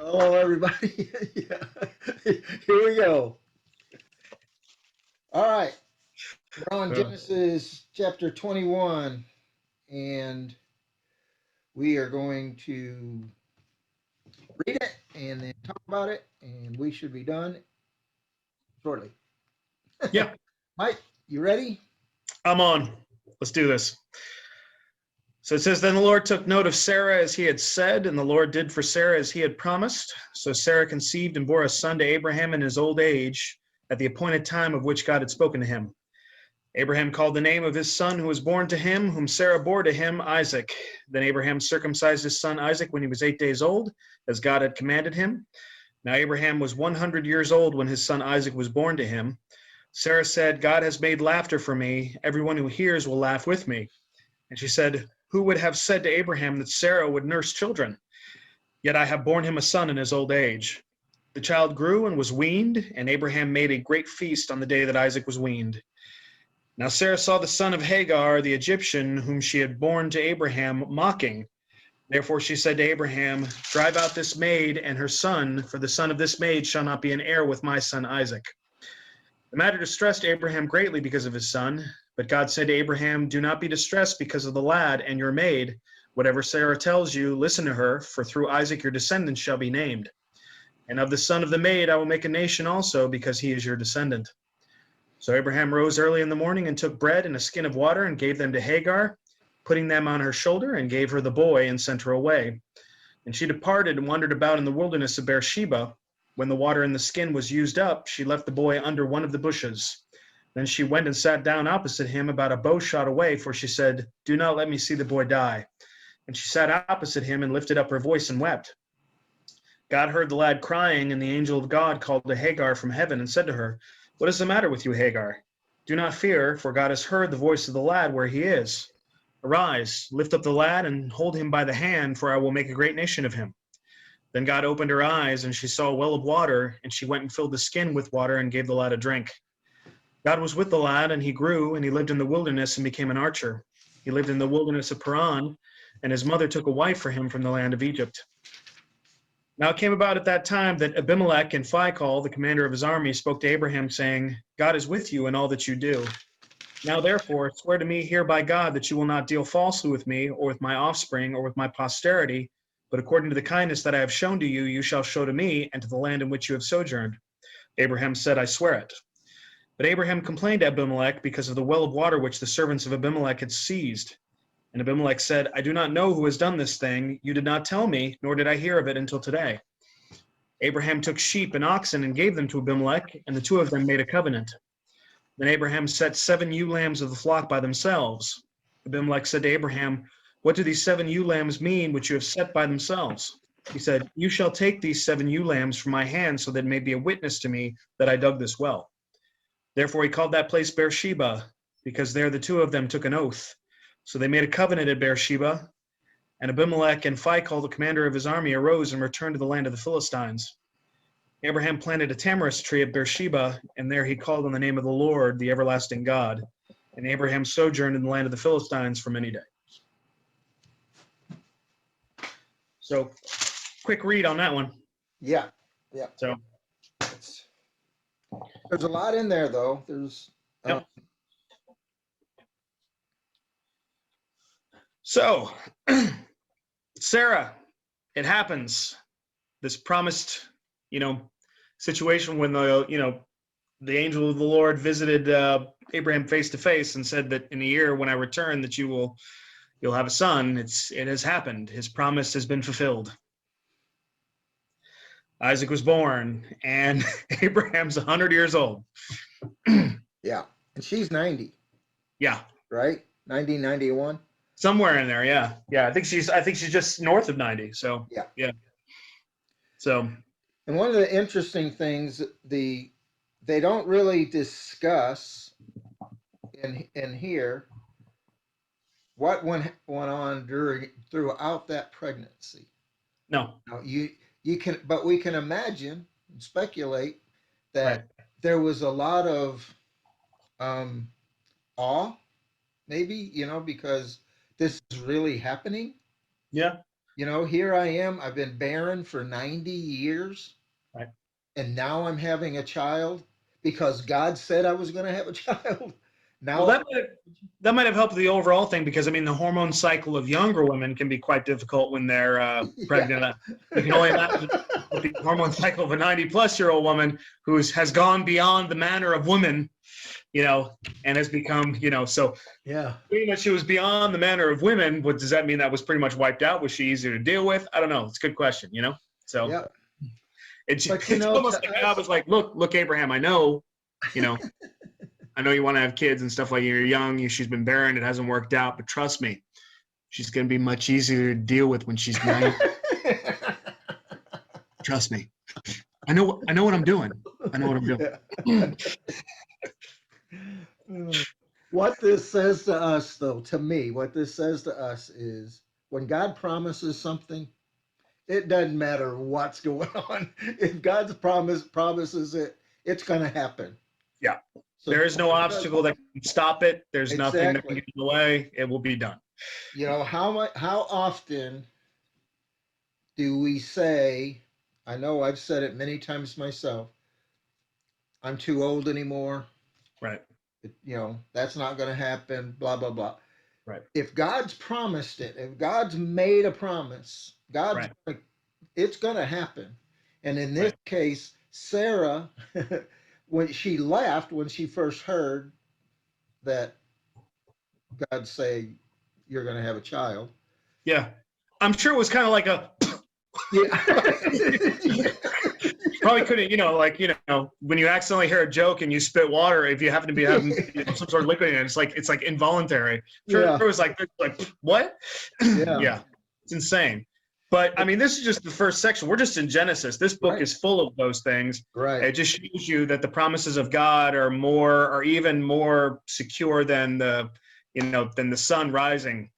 Hello, everybody. Yeah. Here we go. All right. We're on Uh, Genesis chapter 21, and we are going to read it and then talk about it, and we should be done shortly. yeah, Mike, you ready? I'm on. Let's do this. So it says, Then the Lord took note of Sarah as he had said, and the Lord did for Sarah as he had promised. So Sarah conceived and bore a son to Abraham in his old age, at the appointed time of which God had spoken to him. Abraham called the name of his son who was born to him, whom Sarah bore to him, Isaac. Then Abraham circumcised his son Isaac when he was 8 days old, as God had commanded him. Now Abraham was 100 years old when his son Isaac was born to him. Sarah said, God has made laughter for me. Everyone who hears will laugh with me. And she said, Who would have said to Abraham that Sarah would nurse children? Yet I have borne him a son in his old age. The child grew and was weaned, and Abraham made a great feast on the day that Isaac was weaned. Now Sarah saw the son of Hagar, the Egyptian, whom she had borne to Abraham, mocking. Therefore she said to Abraham, Drive out this maid and her son, for the son of this maid shall not be an heir with my son Isaac. The matter distressed Abraham greatly because of his son. But God said to Abraham, Do not be distressed because of the lad and your maid. Whatever Sarah tells you, listen to her, for through Isaac your descendants shall be named. And of the son of the maid I will make a nation also, because he is your descendant. So Abraham rose early in the morning and took bread and a skin of water and gave them to Hagar, putting them on her shoulder, and gave her the boy and sent her away. And she departed and wandered about in the wilderness of Beersheba. When the water in the skin was used up, she left the boy under one of the bushes. Then she went and sat down opposite him about a bow shot away, for she said, Do not let me see the boy die. And she sat opposite him and lifted up her voice and wept. God heard the lad crying, and the angel of God called to Hagar from heaven and said to her, What is the matter with you, Hagar? Do not fear, for God has heard the voice of the lad where he is. Arise, lift up the lad, and hold him by the hand, for I will make a great nation of him. Then God opened her eyes, and she saw a well of water, and she went and filled the skin with water and gave the lad a drink. God was with the lad, and he grew, and he lived in the wilderness and became an archer. He lived in the wilderness of Paran, and his mother took a wife for him from the land of Egypt. Now it came about at that time that Abimelech and Phicol, the commander of his army, spoke to Abraham, saying, God is with you in all that you do. Now therefore swear to me here by God that you will not deal falsely with me, or with my offspring, or with my posterity, but according to the kindness that I have shown to you, you shall show to me and to the land in which you have sojourned. Abraham said, I swear it. But Abraham complained to Abimelech because of the well of water which the servants of Abimelech had seized. And Abimelech said, I do not know who has done this thing. You did not tell me, nor did I hear of it until today. Abraham took sheep and oxen and gave them to Abimelech, and the two of them made a covenant. Then Abraham set 7 ewe lambs of the flock by themselves. Abimelech said to Abraham, What do these 7 ewe lambs mean which you have set by themselves? He said, You shall take these 7 ewe lambs from my hand, so that it may be a witness to me that I dug this well. Therefore he called that place Beersheba, because there the two of them took an oath. So they made a covenant at Beersheba, and Abimelech and Phicol, the commander of his army, arose and returned to the land of the Philistines. Abraham planted a tamarisk tree at Beersheba, and there he called on the name of the Lord, the everlasting God. And Abraham sojourned in the land of the Philistines for many days. So, quick read on that one. Yeah. Yeah. So, There's a lot in there, though. There's. Yep. So, Sarah, it happens. This promised, situation when the angel of the Lord visited Abraham face to face and said that in a year when I return that you'll have a son. It has happened. His promise has been fulfilled. Isaac was born, and Abraham's 100 years old. Yeah, and she's 90. Yeah, right. 90, 91. Somewhere in there. Yeah. I think she's just north of 90. So yeah. So. And one of the interesting things they don't really discuss in here what went on throughout that pregnancy. No. Now you can, but we can imagine and speculate that there was a lot of awe, maybe, because this is really happening. Yeah. You know, here I am. I've been barren for 90 years, Right. and now I'm having a child because God said I was going to have a child. Well, Now, that might have helped the overall thing because I mean the hormone cycle of younger women can be quite difficult when they're yeah. pregnant. You can only imagine what the hormone cycle of a 90-plus-year-old woman who has gone beyond the manner of women, and has become, so Yeah. being that she was beyond the manner of women, what does that mean? That was pretty much wiped out? Was she easier to deal with? I don't know. It's a good question, So Yeah. it's But it's almost like God was like, look, Abraham, you know, I know you want to have kids and stuff like you're young. She's been barren. It hasn't worked out, but trust me, she's going to be much easier to deal with when she's 90. Trust me. I know what I'm doing. I know what I'm doing. What this says to us, though, to me, what this says to us is when God promises something, it doesn't matter what's going on. If God's promises it, it's going to happen. Yeah. So There is no obstacle that can stop it. There's nothing that can exactly. get in the way. It will be done. You know, how often do we say, I know I've said it many times myself, I'm too old anymore. Right. That's not going to happen, blah, blah, blah. Right. If God's promised it, if God's made a promise, it's going to happen. And in this case, Sarah, when she laughed when she first heard that God say you're going to have a child. Yeah. I'm sure it was kind of like a Yeah. probably couldn't, when you accidentally hear a joke and you spit water, if you happen to be having some sort of liquid in it, it's like involuntary. Sure, Yeah. it was like what? Yeah. Yeah, it's insane. But I mean, this is just the first section. We're just in Genesis. This book is full of those things. Right. It just shows you that the promises of God are even more secure than the sun rising,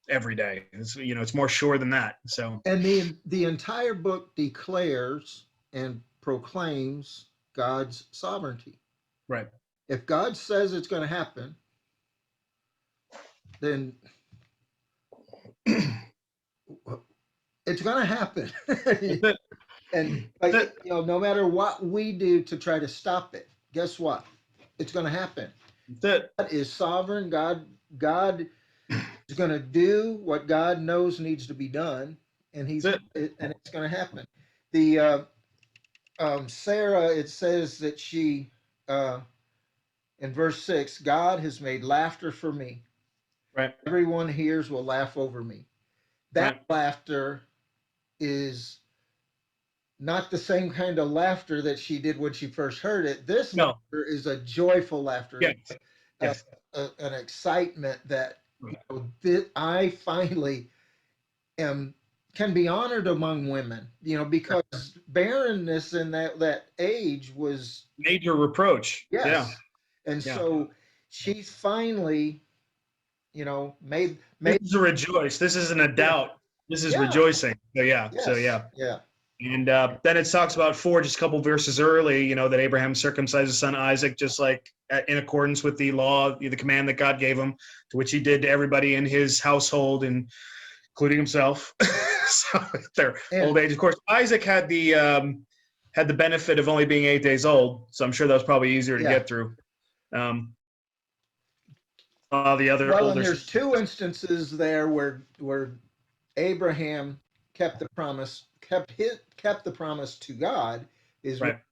every day. It's more sure than that. So, and the entire book declares and proclaims God's sovereignty. right. If God says it's going to happen, then it's going to happen. And no matter what we do to try to stop it, guess what? It's going to happen. God is sovereign. God is going to do what God knows needs to be done, and it's going to happen. The Sarah, it says that she, in verse 6, God has made laughter for me. Right. Everyone hears will laugh over me. That laughter is not the same kind of laughter that she did when she first heard it. This laughter is a joyful laughter. Yes. An excitement that I finally can be honored among women, because barrenness in that age was major reproach. Yes. Yeah. And so she's finally, made. This is a rejoice. This isn't a doubt. This is rejoicing. So yeah. Yes. So yeah. Yeah. And then it talks about just a couple verses early, that Abraham circumcised his son Isaac, just like in accordance with the law, the command that God gave him, to which he did to everybody in his household, and including himself. So their old age, of course. Isaac had the benefit of only being 8 days old, so I'm sure that was probably easier to get through. The other older. And there's two instances there where Abraham kept the promise to God.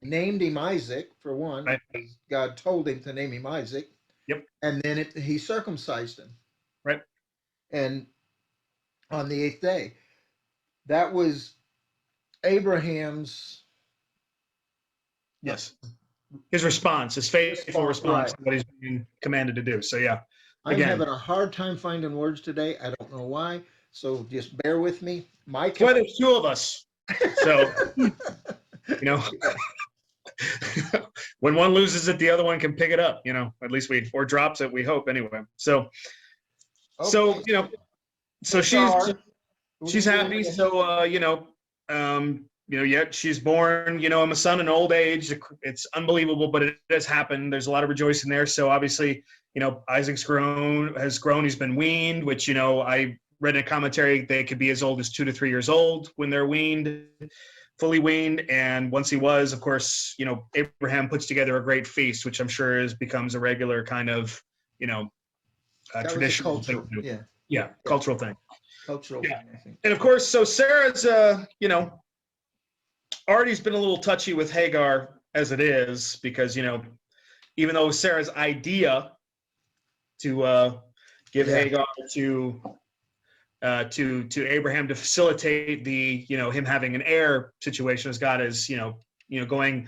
Named him Isaac for one. Because God told him to name him Isaac. Yep. And then he circumcised him. Right. And on the 8th day, that was Abraham's. Yes. His response, his faithful response to what he's being commanded to do. So yeah. I'm having a hard time finding words today. I don't know why. So just bear with me. That's why there's two of us. So, when one loses it, the other one can pick it up, at least or drops it, we hope anyway. So, so she's happy. So, yet she's born, I'm a son in old age. It's unbelievable, but it has happened. There's a lot of rejoicing there. So obviously, Isaac's has grown. He's been weaned, which, I read in a commentary they could be as old as 2 to 3 years old when they're weaned, fully weaned. And once he was, of course, Abraham puts together a great feast, which I'm sure becomes a regular kind of, That was a traditional cultural, thing. yeah, Cultural thing. cultural Yeah. thing, I think. And of course, so Sarah's, already's been a little touchy with Hagar as it is, because, even though Sarah's idea to give Yeah. Hagar to Abraham to facilitate the, him having an heir situation, as God is, going,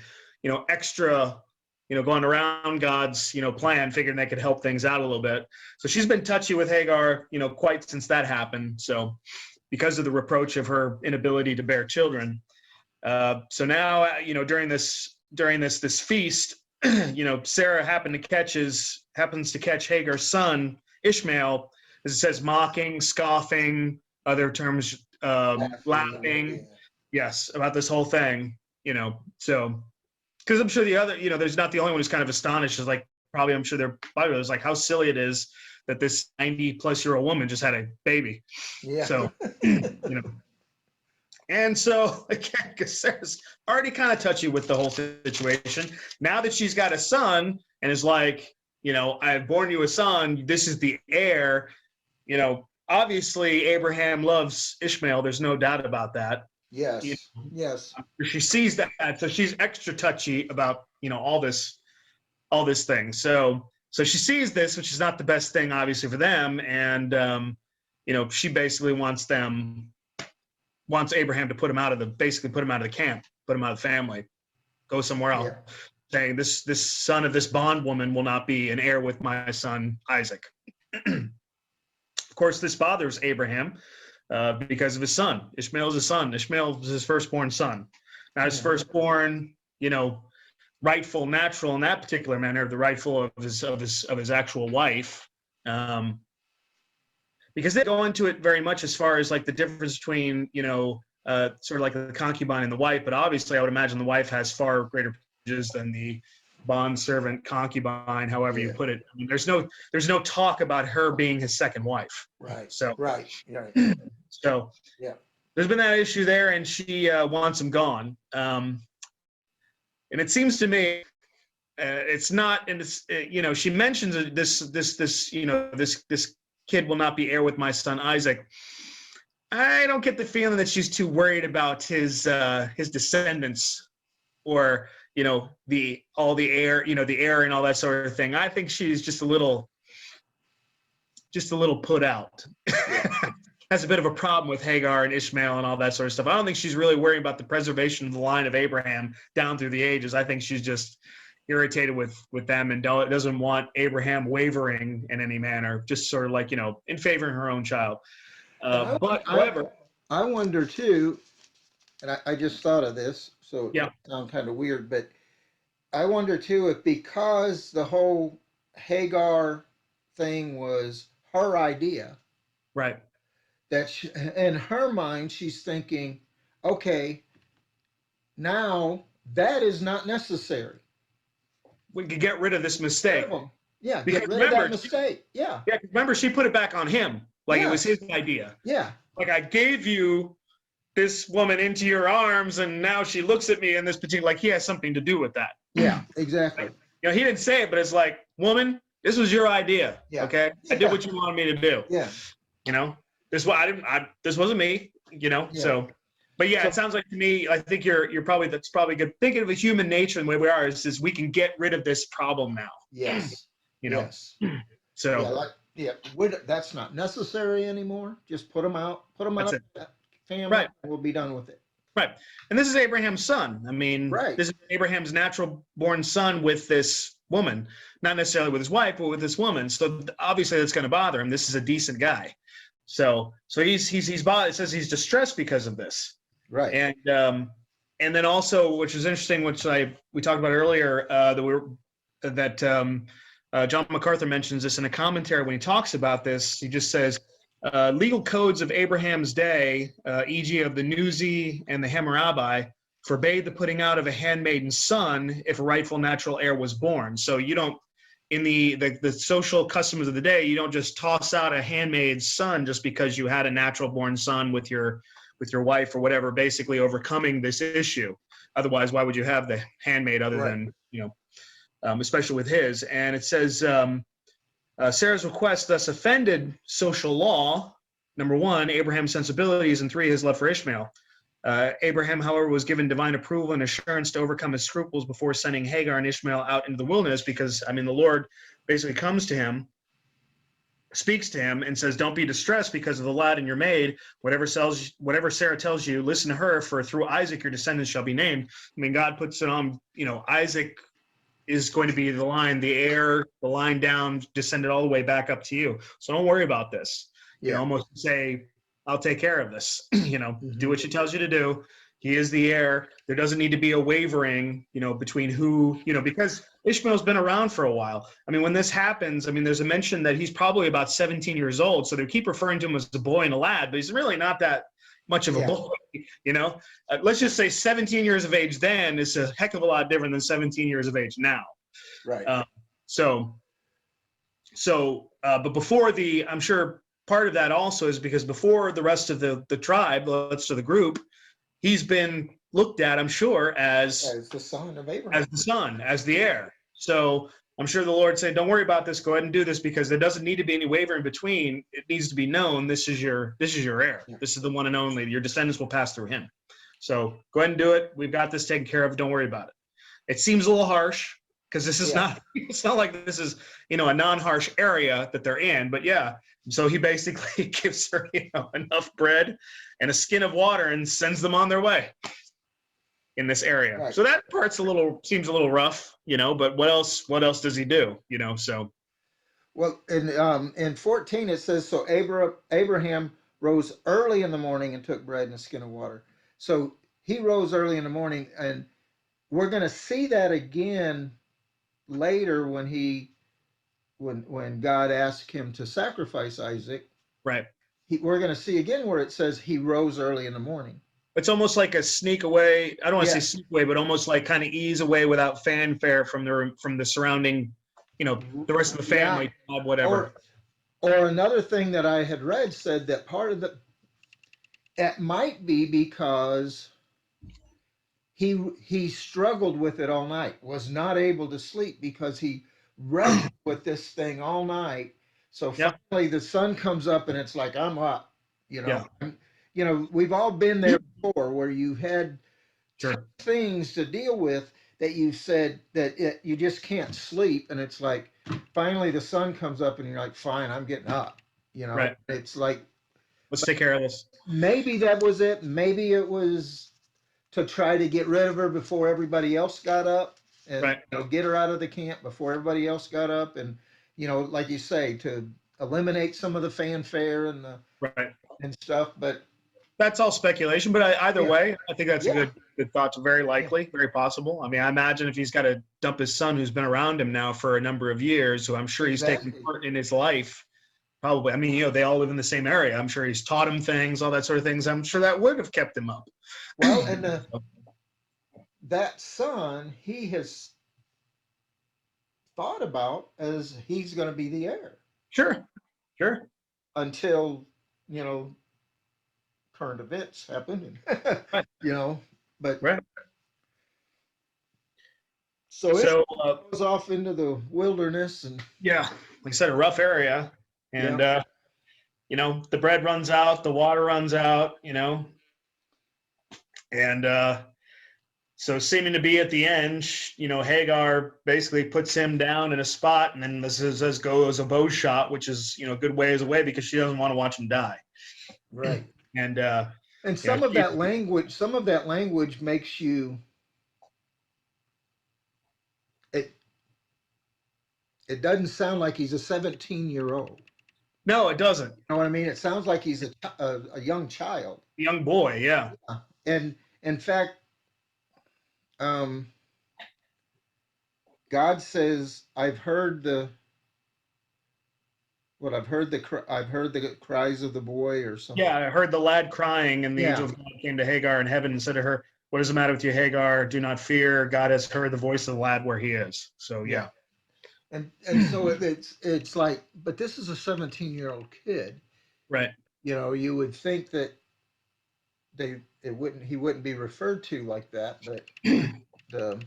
extra, going around God's, plan, figuring that could help things out a little bit. So she's been touchy with Hagar, quite since that happened. So because of the reproach of her inability to bear children. So now, during this feast, Sarah happens to catch Hagar's son, Ishmael, as it says, mocking, scoffing, other terms, laughing. Yeah. Yes, about this whole thing, so, because I'm sure the other, there's not the only one who's kind of astonished. Is like, probably, I'm sure they're probably like how silly it is that this 90-plus-year-old woman just had a baby. Yeah. So, and so, again, because Sarah's already kind of touchy with the whole situation. Now that she's got a son and is like, I've born you a son, this is the heir, obviously Abraham loves Ishmael. There's no doubt about that. Yes. Yes. She sees that, so she's extra touchy about, all this thing. So she sees this, which is not the best thing, obviously, for them. And, she basically wants Abraham to put him out of the camp, put him out of the family, go somewhere else, saying this son of this bondwoman will not be an heir with my son Isaac. Of course, this bothers Abraham because of his son. Ishmael is his son. Ishmael is his firstborn son. Not his firstborn, rightful, natural in that particular manner, the rightful of his actual wife. Because they go into it very much as far as like the difference between, sort of like the concubine and the wife. But obviously, I would imagine the wife has far greater privileges than the bond servant concubine, however you put it. I mean, there's no talk about her being his second wife. Right. So Right. So there's been that issue there, and she wants him gone. And it seems to me it's not, and it's she mentions this kid will not be heir with my son Isaac. I don't get the feeling that she's too worried about his descendants, or the heir, the heir and all that sort of thing. I think she's just a little put out. Has a bit of a problem with Hagar and Ishmael and all that sort of stuff. I don't think she's really worried about the preservation of the line of Abraham down through the ages. I think she's just irritated with them and doesn't want Abraham wavering in any manner, just sort of like, in favoring her own child. But however, I wonder too, and I just thought of this, so Yeah. it sounds kind of weird, but I wonder too if because the whole Hagar thing was her idea, right. that in her mind she's thinking, okay, now that is not necessary. We could get rid of this mistake. Yeah, Because get rid of remember, that mistake. Yeah. Yeah, remember, she put it back on him. Like Yeah. it was his idea. Yeah. Like, I gave you this woman into your arms, and now she looks at me in this particular, like he has something to do with that. Yeah, exactly. He didn't say it, but it's like, woman, this was your idea. Yeah. Okay. I did what you wanted me to do. Yeah. This wasn't me, so. But yeah, it sounds like to me, I think that's probably good. Thinking of a human nature and the way we are is we can get rid of this problem now. Yes. Yes. Yes. So. That's not necessary anymore. Just put them out. Put them out. Family. Right. We'll be done with it. Right. And this is Abraham's son. I mean, This is Abraham's natural born son with this woman, not necessarily with his wife, but with this woman. So obviously that's going to bother him. This is a decent guy. So he's bothered. It says he's distressed because of this. Right. And then also, which is interesting, which we talked about earlier, that John MacArthur mentions this in a commentary when he talks about this. He just says, legal codes of Abraham's day, e.g. of the Nuzi and the Hammurabi, forbade the putting out of a handmaiden's son if a rightful natural heir was born. So you don't in the social customs of the day, you don't just toss out a handmaid's son just because you had a natural born son with your wife or whatever, basically overcoming this issue. Otherwise, why would you have the handmaid other Right. than, especially with his? And it says Sarah's request thus offended social law. Number one, Abraham's sensibilities, and three, his love for Ishmael. Abraham, however, was given divine approval and assurance to overcome his scruples before sending Hagar and Ishmael out into the wilderness, because, the Lord basically comes to him, speaks to him, and says, don't be distressed because of the lad and your maid. Whatever Sarah tells you, listen to her, for through Isaac your descendants shall be named. God puts it on, Isaac is going to be the line, the heir, the line down, descended all the way back up to you. So don't worry about this. Yeah. Almost say, I'll take care of this. Do what she tells you to do. He is the heir. There doesn't need to be a wavering, between who, because Ishmael's been around for a while. When this happens, there's a mention that he's probably about 17 years old. So they keep referring to him as a boy and a lad, but he's really not that much of a boy, let's just say 17 years of age then is a heck of a lot different than 17 years of age now. Right. But before I'm sure part of that also is because before the rest of the tribe, the rest of the group, he's been looked at, I'm sure, as the son of Abraham, as the heir. So I'm sure the Lord said, don't worry about this. Go ahead and do this, because there doesn't need to be any wavering between. It needs to be known. This is your heir. Yeah. This is the one and only. Your descendants will pass through him. So go ahead and do it. We've got this taken care of. Don't worry about it. It seems a little harsh because this is not, it's not like this is, a non-harsh area that they're in, but yeah. So he basically gives her, enough bread and a skin of water and sends them on their way in this area. Right. So that part's seems a little rough, but what else does he do? So. Well, in 14, it says, so Abraham rose early in the morning and took bread and a skin of water. So he rose early in the morning, and we're going to see that again later when God asked him to sacrifice Isaac. Right. We're going to see again where it says he rose early in the morning. It's almost like a sneak away. I don't want to say sneak away, but almost like kind of ease away without fanfare from the surrounding, the rest of the family, whatever. Or another thing that I had read said that part of it might be because he struggled with it all night, was not able to sleep because he wrestled with this thing all night. So finally the sun comes up and it's like, I'm up, we've all been there before where you had things to deal with that you said that you just can't sleep. And it's like, finally the sun comes up and you're like, fine, I'm getting up, Right. It's like, let's take care of this. Maybe that was it. Maybe it was to try to get rid of her before everybody else got up and get her out of the camp before everybody else got up. And, like you say, to eliminate some of the fanfare and and stuff, but that's all speculation. But either way, I think that's a good thought. Very likely, very possible. I imagine if he's got to dump his son, who's been around him now for a number of years, who I'm sure he's taken part in his life. Probably. They all live in the same area. I'm sure he's taught him things, all that sort of things. I'm sure that would have kept him up. Well, and that son, he has thought about as he's going to be the heir. Sure. Until, current events happen, but so it goes off into the wilderness and like I said, a rough area, and the bread runs out, the water runs out, and so seeming to be at the end, Hagar basically puts him down in a spot, and then this goes a bow shot, which is a good ways away because she doesn't want to watch him die. Right. And some of that language makes you it doesn't sound like he's a 17-year-old. No, it doesn't. You know what I mean? It sounds like he's a young child. A young boy, yeah. And in fact, God says, I've heard the cries of the boy or something. Yeah, I heard the lad crying, and the angel of God came to Hagar in heaven and said to her, what is the matter with you, Hagar? Do not fear. God has heard the voice of the lad where he is. So, yeah. And so it's like, but this is a 17-year-old kid. Right. You know, you would think that he wouldn't be referred to like that, but the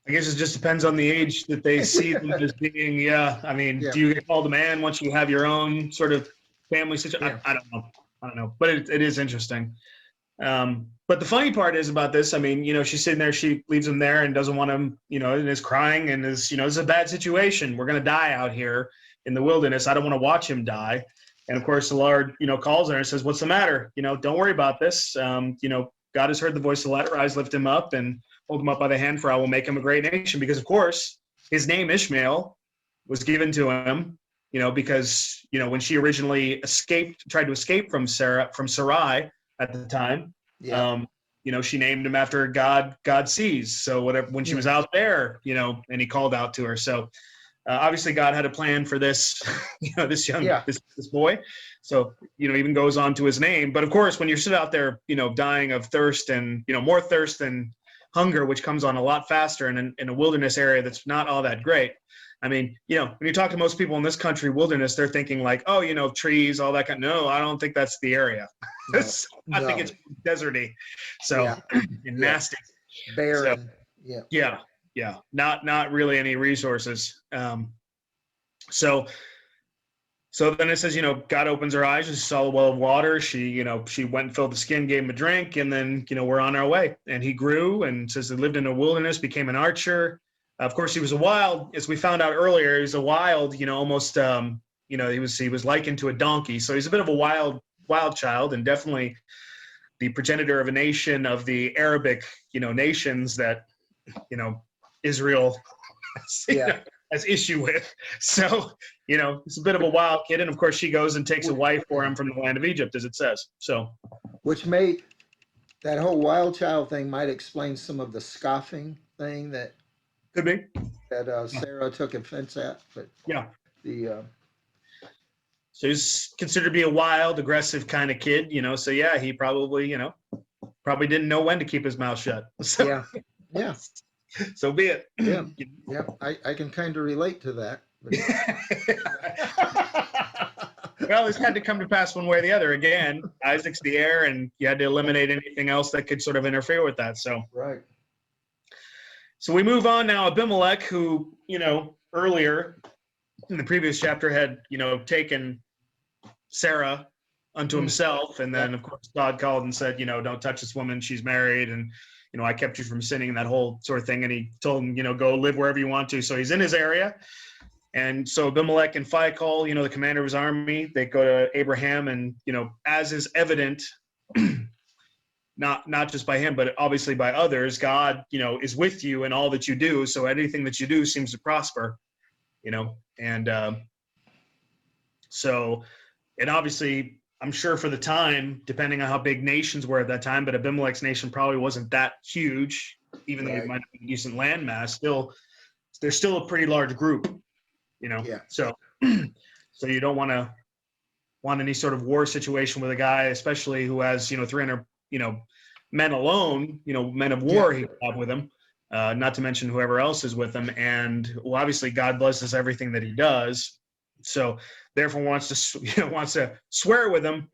I guess it just depends on the age that they see them as being. Yeah. I mean, yeah, do you get called a man once you have your own sort of family situation? yeah, I don't know. I don't know. But it is interesting. But the funny part is about this, I mean, she's sitting there, she leaves him there and doesn't want him, and is crying and is, this is a bad situation. We're going to die out here in the wilderness. I don't want to watch him die. And of course, the Lord, calls her and says, what's the matter? Don't worry about this. God has heard the voice of the latter. Rise, lift him up and hold him up by the hand, for I will make him a great nation. Because, of course, his name Ishmael was given to him, because, when she originally tried to escape from Sarai at the time, yeah, she named him after God sees. So whatever, when she was out there, and he called out to her. So obviously God had a plan for this, this this boy. So, even goes on to his name. But of course, when you're sit out there, dying of thirst and, more thirst than hunger, which comes on a lot faster in a wilderness area that's not all that great. I mean, when you talk to most people in this country, wilderness, they're thinking like, oh, trees, all that kind. No, I don't think that's the area. no, I think it's deserty, so yeah, and nasty. barren, So, yeah, not really any resources. So then it says, God opens her eyes. She saw a well of water. She went and filled the skin, gave him a drink, and then, we're on our way. And he grew, and says he lived in a wilderness, became an archer. Of course, he was a wild, as we found out earlier, he was a wild, almost, he was likened to a donkey. So he's a bit of a wild child, and definitely the progenitor of a nation of the Arabic, nations that, Israel has issue with. So, it's a bit of a wild kid. And of course, she goes and takes a wife for him from the land of Egypt, as it says. So, which that whole wild child thing might explain some of the scoffing thing that could be that Sarah took offense at. But yeah, the so he's considered to be a wild, aggressive kind of kid, So yeah, he probably, probably didn't know when to keep his mouth shut. So, yeah. So be it. Yeah, I can kind of relate to that. Well, this had to come to pass one way or the other. Again, Isaac's the heir, and you had to eliminate anything else that could sort of interfere with that. So right. So we move on now. Abimelech, who, earlier in the previous chapter had, taken Sarah unto himself. And then, of course, God called and said, don't touch this woman. She's married. And, I kept you from sinning, and that whole sort of thing. And he told him, go live wherever you want to. So he's in his area. And so Abimelech and Phicol, the commander of his army, they go to Abraham, and, as is evident, not just by him, but obviously by others, God, is with you in all that you do. So anything that you do seems to prosper, and so, and obviously, I'm sure for the time, depending on how big nations were at that time, but Abimelech's nation probably wasn't that huge, even though it might have been a decent landmass. Still, there's still a pretty large group, Yeah. So you don't want any sort of war situation with a guy, especially who has 300 men alone, men of war he have with him, not to mention whoever else is with him. And well, obviously God blesses everything that he does. So therefore wants to swear with him,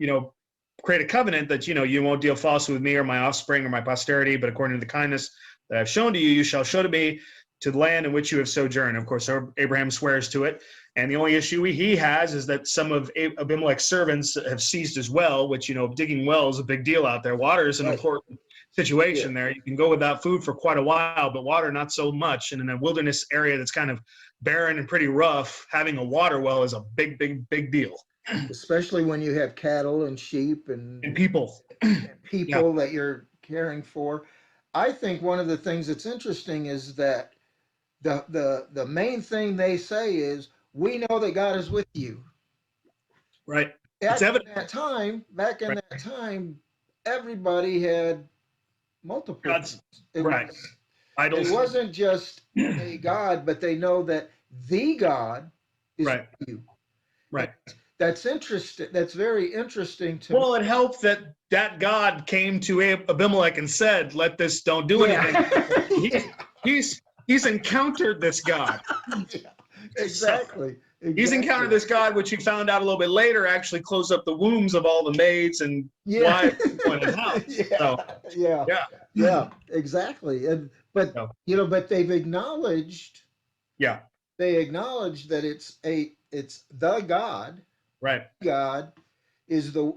create a covenant that, you won't deal falsely with me or my offspring or my posterity, but according to the kindness that I've shown to you, you shall show to me to the land in which you have sojourned. Of course, Abraham swears to it. And the only issue he has is that some of Abimelech's servants have ceased as well, which, digging wells is a big deal out there. Water is an important situation there. You can go without food for quite a while, but water not so much. And in a wilderness area that's kind of barren and pretty rough, having a water well is a big, big, big deal. Especially when you have cattle and sheep and people. That you're caring for. I think one of the things that's interesting is that the main thing they say is, we know that God is with you. Right. Back in that time, everybody had multiple gods. Idols. It wasn't just a God, but they know that the God is with you. Right. That's interesting. That's very interesting to me. Well, it helped that God came to Abimelech and said, "Let this, don't do anything." He's encountered this God. Yeah, exactly. He's encountered this God, which he found out a little bit later actually closed up the wombs of all the maids and Yeah. wives in his house. Yeah. So, Yeah. yeah. Yeah. Exactly. But So, but they've acknowledged yeah. that it's the God. Right. God is the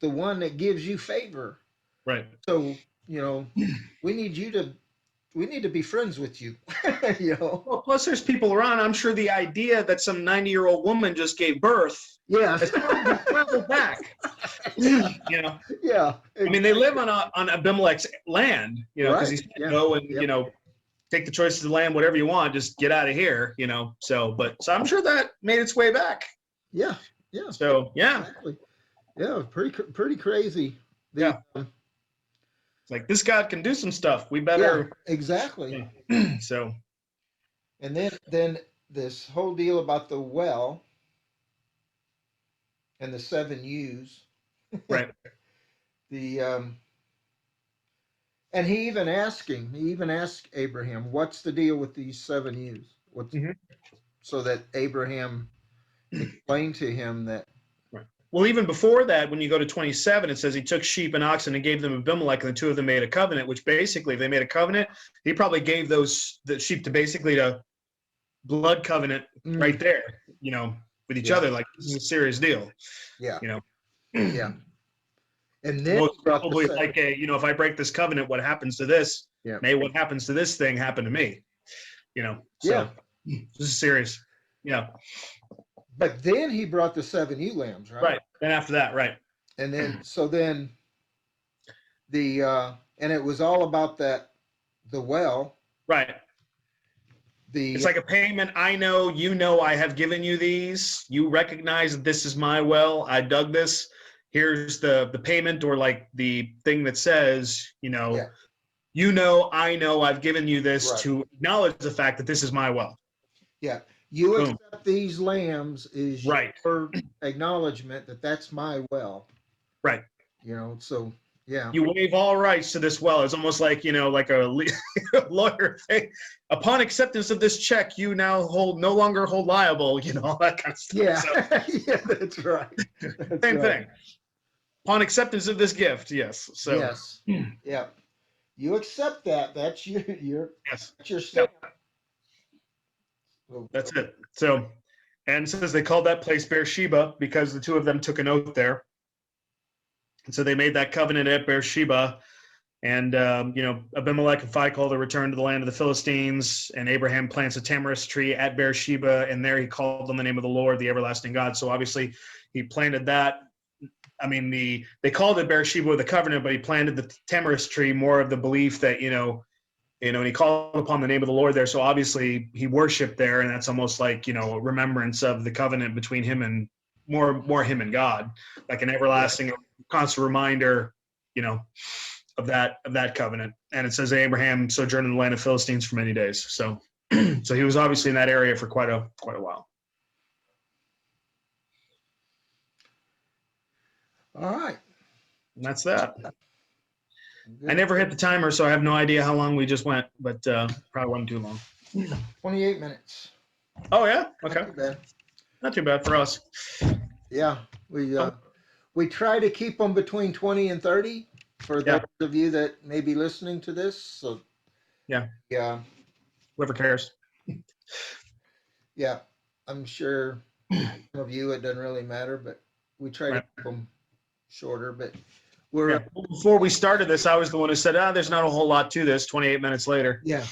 one that gives you favor. Right. So, we need you to we need to be friends with you. you know. Well, plus there's people around. I'm sure the idea that some 90-year-old woman just gave birth Yeah. has probably traveled back. You know, Yeah. I mean, they live on Abimelech's land, because Right. he's Yeah. go and Yep. take the choices of the land, whatever you want, just get out of here, So, so I'm sure that made its way back. Yeah. Yeah. So, yeah, Exactly. Yeah. Pretty crazy. yeah. It's like this God can do some stuff. We Yeah. better. Exactly. Yeah. So, And then this whole deal about the well and the 7 U's. right. The And he even asked Abraham, what's the deal with these 7 U's? Mhm. So that Abraham explained to him that. Right. Well, even before that, when you go to 27, it says he took sheep and oxen and gave them Abimelech, and the two of them made a covenant, which basically, if they made a covenant, he probably gave the sheep to basically a blood covenant right there, with each other. Like, this is a serious deal. Yeah. Yeah. And then Most probably like if I break this covenant, what happens to this? Yeah. May what happens to this thing happen to me? So this is serious. Yeah. But then he brought the 7 ewe lambs, right? Right. Then after that, right. And then and it was all about the well. Right. It's like a payment. I know, I have given you these. You recognize that this is my well. I dug this. Here's the payment, or like the thing that says, I know, I've given you this to acknowledge the fact that this is my well. Yeah. You accept these lambs is your acknowledgement that that's my well. Right. So yeah. You waive all rights to this well. It's almost like, like a lawyer thing. Upon acceptance of this check, you now no longer hold liable, all that kind of stuff. Yeah. So, yeah, that's right. Same thing. Upon acceptance of this gift, yes. So yes. Yeah. You accept that. That's your yes. That's your stamp. Yep. That's it. So, and it says they called that place Beersheba because the two of them took an oath there. And so they made that covenant at Beersheba. And, Abimelech and Phicol, they returned to the land of the Philistines, and Abraham plants a tamarisk tree at Beersheba, and there he called on the name of the Lord, the everlasting God. So obviously he planted that. I mean, they called it Beersheba with a covenant, but he planted the tamarisk tree more of the belief that, and he called upon the name of the Lord there. So obviously he worshiped there, and that's almost like, a remembrance of the covenant between him and more him and God, like an everlasting, constant reminder, of that covenant. And it says Abraham sojourned in the land of Philistines for many days. So, so he was obviously in that area for quite a while. All right. And that's that. Good. I never hit the timer, so I have no idea how long we just went, but probably wasn't too long. 28 minutes. Oh, yeah? Okay. Not too bad. Not too bad for us. Yeah. We try to keep them between 20 and 30 for those of you that may be listening to this. So, yeah. Whoever cares. Yeah. I'm sure some of you, it doesn't really matter, but we try to keep them shorter, but before we started this, I was the one who said, there's not a whole lot to this 28 minutes later. Yeah.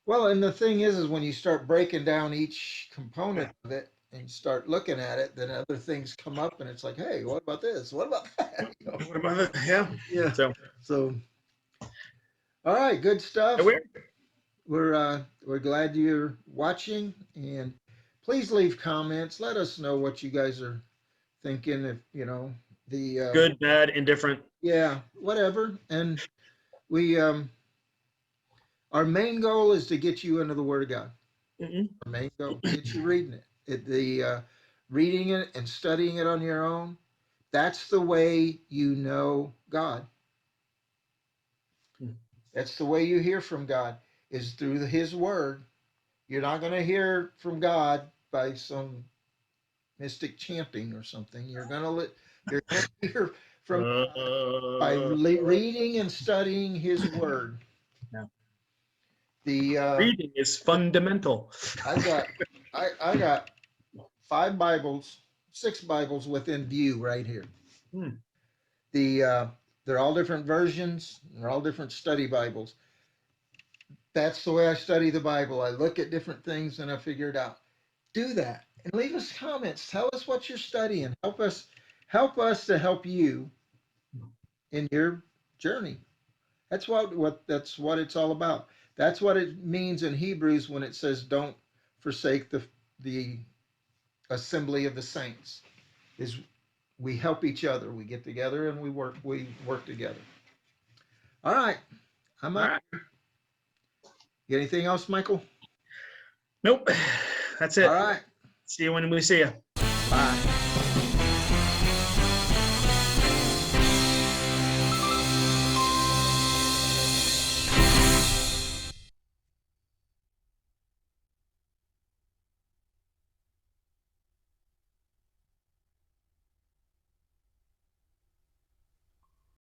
Well, and the thing is when you start breaking down each component of it and start looking at it, then other things come up and it's like, hey, what about this? What about that? What about that? Yeah. Yeah. So all right, good stuff. We're glad you're watching, and please leave comments. Let us know what you guys are thinking. If the good, bad, indifferent. Yeah, whatever. And we our main goal is to get you into the Word of God. Mm-hmm. Our main goal, get you reading it. Reading it and studying it on your own. That's the way you know God. That's the way you hear from God, is through His Word. You're not going to hear from God by some mystic chanting or something. You're going to hear from God by reading and studying His Word. Yeah. The Reading is fundamental. I've got I got 5 Bibles, 6 Bibles within view right here. Hmm. They're all different versions. They're all different study Bibles. That's the way I study the Bible. I look at different things and I figure it out. Do that and leave us comments. Tell us what you're studying. Help us to help you in your journey. That's what it's all about. That's what it means in Hebrews when it says don't forsake the assembly of the saints. Is we help each other. We get together and we work together. All right. I'm All out. right. Get anything else, Michael? Nope. That's All it. right. See you when we see you. Bye.